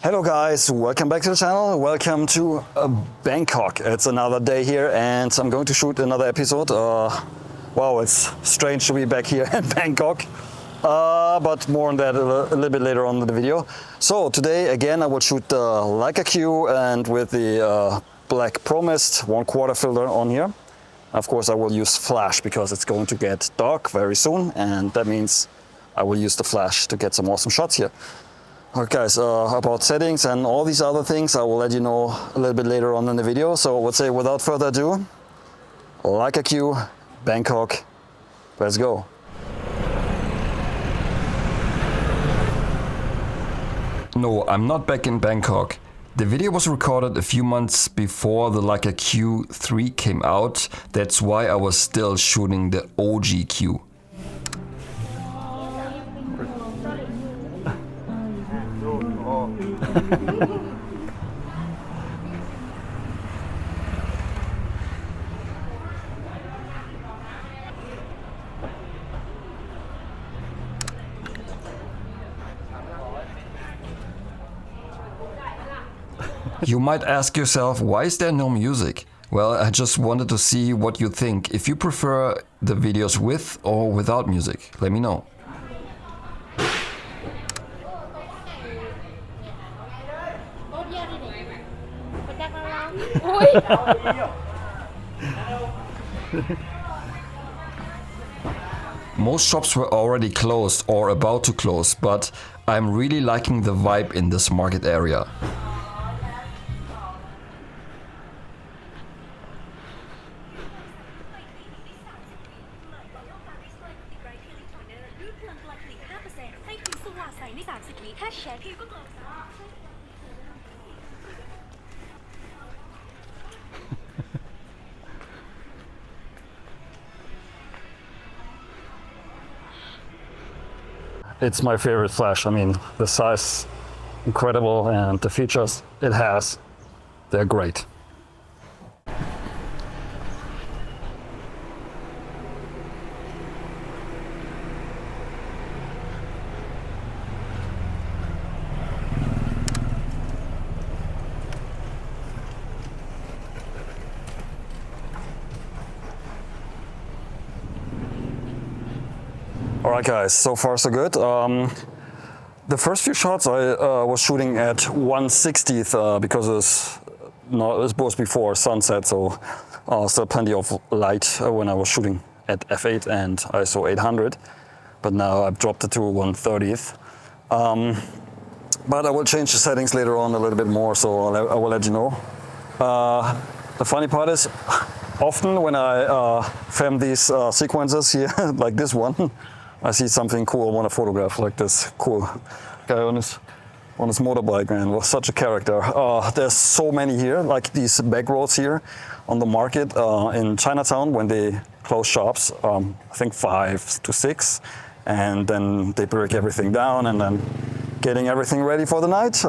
Hello guys, welcome back to the channel. Welcome to Bangkok. It's another day here and I'm going to shoot another episode. Wow, it's strange to be back here in Bangkok. But more on that a little bit later on in the video. So today again I will shoot the Leica Q and with the black Pro Mist 1/4 filter on here. Of course I will use flash because it's going to get dark very soon and that means I will use the flash to get some awesome shots here. Alright guys, about settings and all these other things I will let you know a little bit later on in the video. So I would say without further ado, Leica Q, Bangkok, let's go. No, I'm not back in Bangkok. The video was recorded a few months before the Leica Q3 came out. That's why I was still shooting the OG Q. You might ask yourself, why is there no music? Well, I just wanted to see what you think. If you prefer the videos with or without music, let me know. Most shops were already closed or about to close, but I'm really liking the vibe in this market area. It's my favorite flash. I mean, the size, incredible, and the features it has, they're great. Alright guys, so far so good. The first few shots I was shooting at 1/60th because it was before sunset, so still plenty of light when I was shooting at f8 and ISO 800. But now I've dropped it to 1/30th. But I will change the settings later on a little bit more, so I will let you know. The funny part is, often when I film these sequences here, like this one, I see something cool I want to photograph, like this cool guy on his motorbike, man. Was such a character. There's so many here, like these back roads here on the market in Chinatown when they close shops, I think 5 to 6, and then they break everything down and then getting everything ready for the night.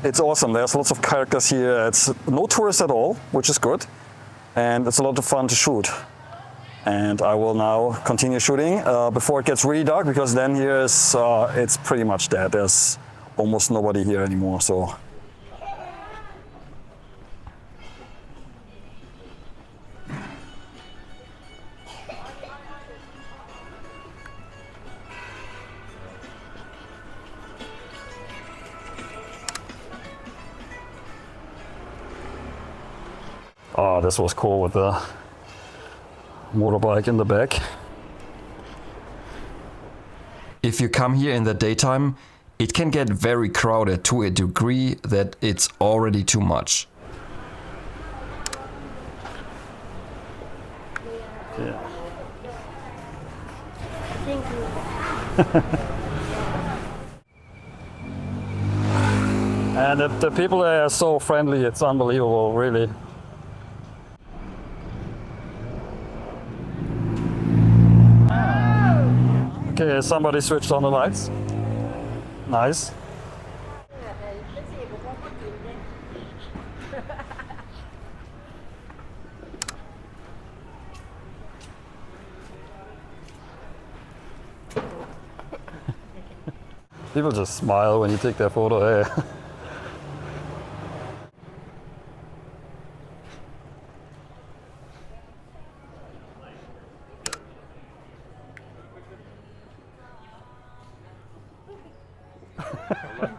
It's awesome. There's lots of characters here. It's no tourists at all, which is good, and it's a lot of fun to shoot. And I will now continue shooting before it gets really dark, because then here is it's pretty much dead. There's almost nobody here anymore. So. Oh, this was cool with the motorbike in the back. If you come here in the daytime, it can get very crowded to a degree that it's already too much. Yeah. Thank you. And the people there are so friendly, it's unbelievable, really. Okay, somebody switched on the lights. Nice. People just smile when you take their photo. Hey.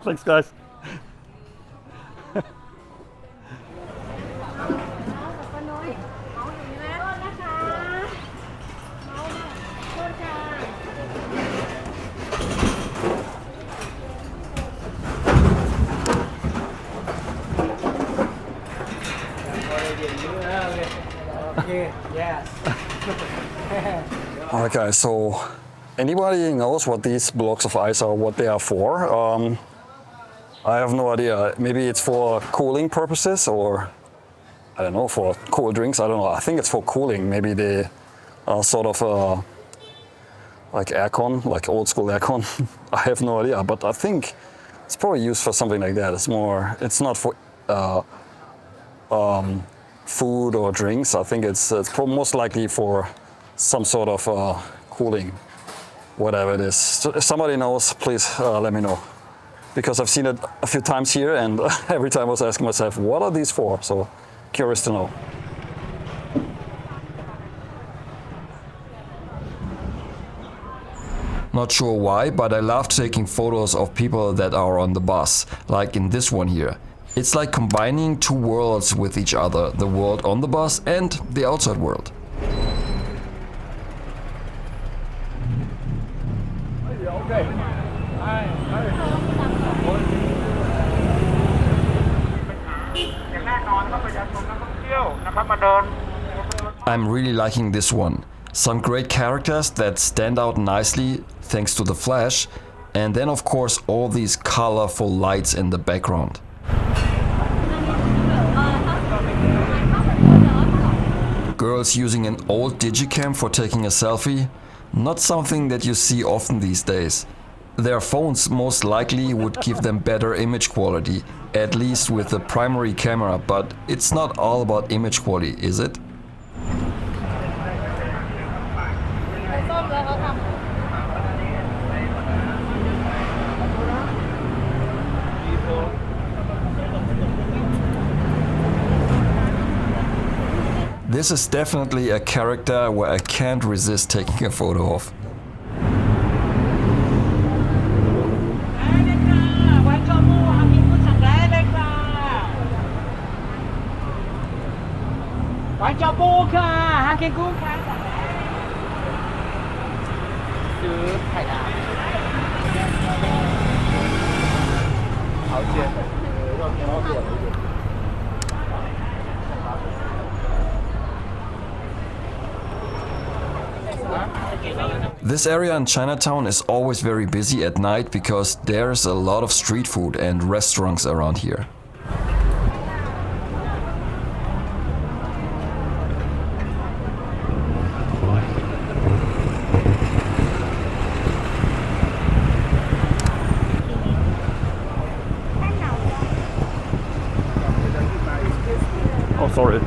Thanks, guys. ป้าน้อยเอาอย่างนี้นะนะคะเอาโทษค่ะ Okay, yes. Okay, so anybody knows what these blocks of ice are, what they are for? I have no idea. Maybe it's for cooling purposes, or I don't know, for cold drinks. I don't know. I think it's for cooling. Maybe they are sort of like aircon, like old school aircon. I have no idea, but I think it's probably used for something like that. It's not for food or drinks. I think it's most likely for some sort of cooling, whatever it is. If somebody knows, please let me know. Because I've seen it a few times here, and every time I was asking myself, what are these for? So curious to know. Not sure why, but I love taking photos of people that are on the bus, like in this one here. It's like combining two worlds with each other, the world on the bus and the outside world. I'm really liking this one. Some great characters that stand out nicely thanks to the flash, and then of course all these colorful lights in the background. Girls using an old digicam for taking a selfie, not something that you see often these days. Their phones most likely would give them better image quality, at least with the primary camera, but it's not all about image quality, is it? This is definitely a character where I can't resist taking a photo of. This area in Chinatown is always very busy at night because there's a lot of street food and restaurants around here. Oh, sorry.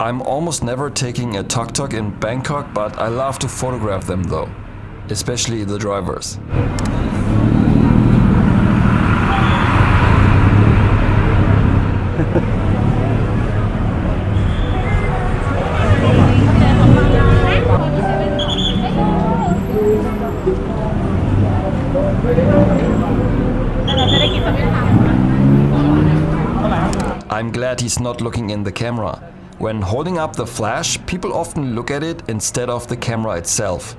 I'm almost never taking a tuk-tuk in Bangkok, but I love to photograph them though, especially the drivers. I'm glad he's not looking in the camera. When holding up the flash, people often look at it instead of the camera itself.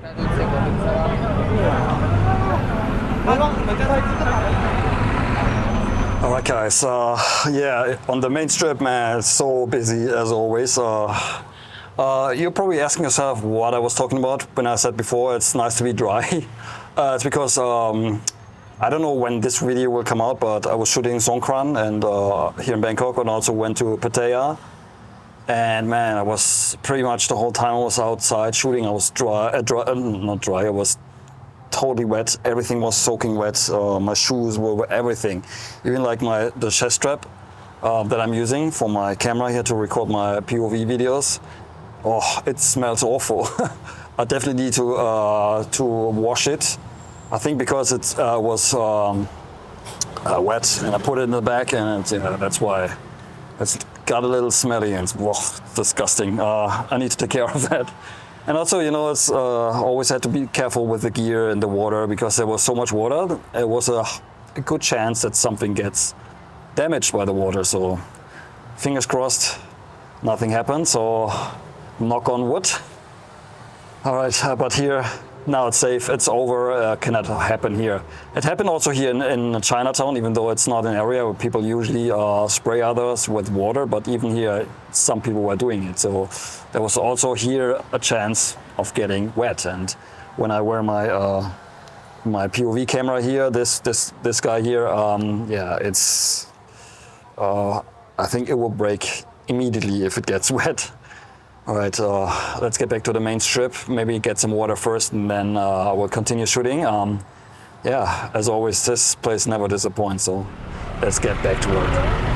Alright guys, yeah, on the main strip, man, it's so busy as always. You're probably asking yourself what I was talking about when I said before it's nice to be dry. It's because I don't know when this video will come out, but I was shooting Songkran and here in Bangkok, and also went to Pattaya. And man, I was pretty much the whole time I was outside shooting. I was not dry. I was totally wet. Everything was soaking wet. My shoes were everything. Even like the chest strap that I'm using for my camera here to record my POV videos. Oh, it smells awful. I definitely need to wash it. I think because it was wet and I put it in the bag, and that's why it's got a little smelly and it's disgusting. I need to take care of that. And also, you know, it's always had to be careful with the gear and the water because there was so much water. It was a good chance that something gets damaged by the water. So fingers crossed, nothing happened. So knock on wood. All right, but here, now it's safe, it's over, cannot happen here. It happened also here in Chinatown, even though it's not an area where people usually spray others with water, but even here, some people were doing it. So there was also here a chance of getting wet. And when I wear my my POV camera here, this guy here, yeah, it's, I think it will break immediately if it gets wet. All right, let's get back to the main strip. Maybe get some water first, and then I will continue shooting. Yeah, as always, this place never disappoints, so let's get back to work.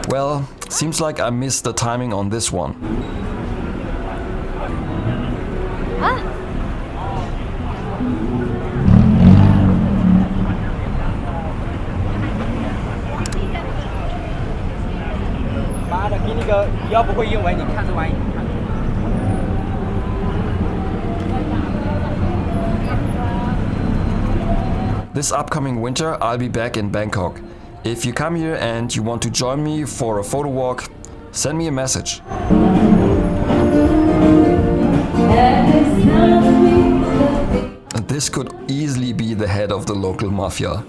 Well, seems like I missed the timing on this one. This upcoming winter, I'll be back in Bangkok. If you come here and you want to join me for a photo walk, send me a message. This could easily be the head of the local mafia.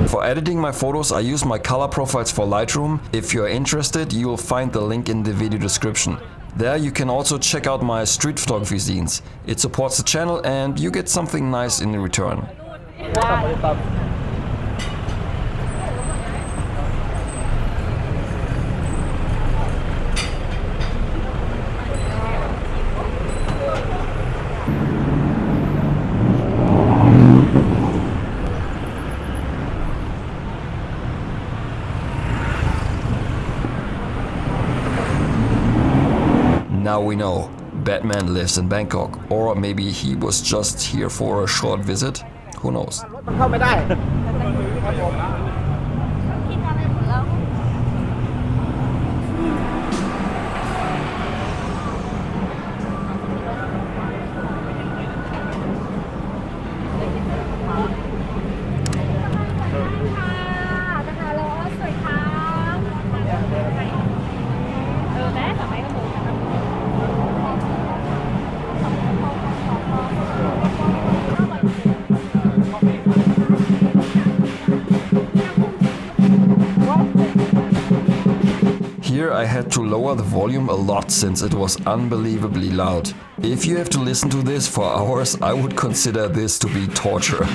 For editing my photos, I use my color profiles for Lightroom. If you're interested, you will find the link in the video description. There you can also check out my street photography zines. It supports the channel and you get something nice in return. Now we know, Batman lives in Bangkok, or maybe he was just here for a short visit, who knows. Here I had to lower the volume a lot since it was unbelievably loud. If you have to listen to this for hours, I would consider this to be torture.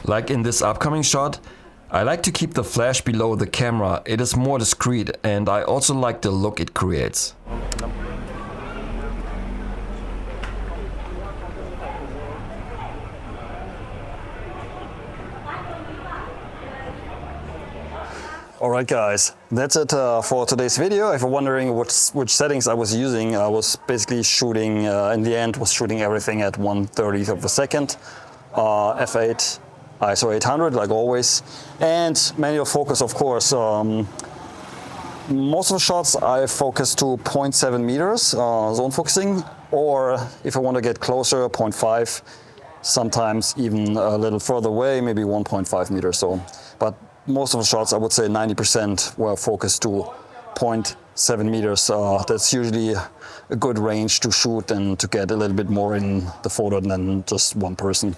Like in this upcoming shot, I like to keep the flash below the camera. It is more discreet and I also like the look it creates. Alright guys, that's it for today's video. If you're wondering which settings I was using, I was basically shooting, in the end, was shooting everything at 1/30th of a second, f8, ISO 800 like always, and manual focus of course. Most of the shots I focus to 0.7 meters zone focusing, or if I want to get closer, 0.5, sometimes even a little further away, maybe 1.5 meters. So, but most of the shots, I would say 90% were focused to 0.7 meters. That's usually a good range to shoot and to get a little bit more in the photo than just one person.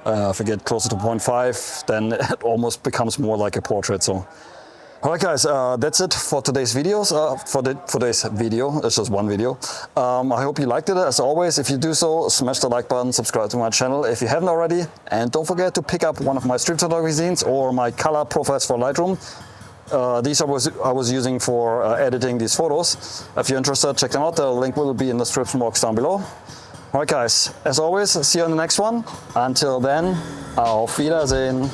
If I get closer to 0.5, then it almost becomes more like a portrait. So, alright guys, that's it for today's videos. For today's video, it's just one video. I hope you liked it. As always, if you do so, smash the like button, subscribe to my channel if you haven't already, and don't forget to pick up one of my street photography zines or my color profiles for Lightroom. These I was using for editing these photos. If you're interested, check them out. The link will be in the description box down below. Alright guys, as always, see you on the next one. Until then, auf Wiedersehen.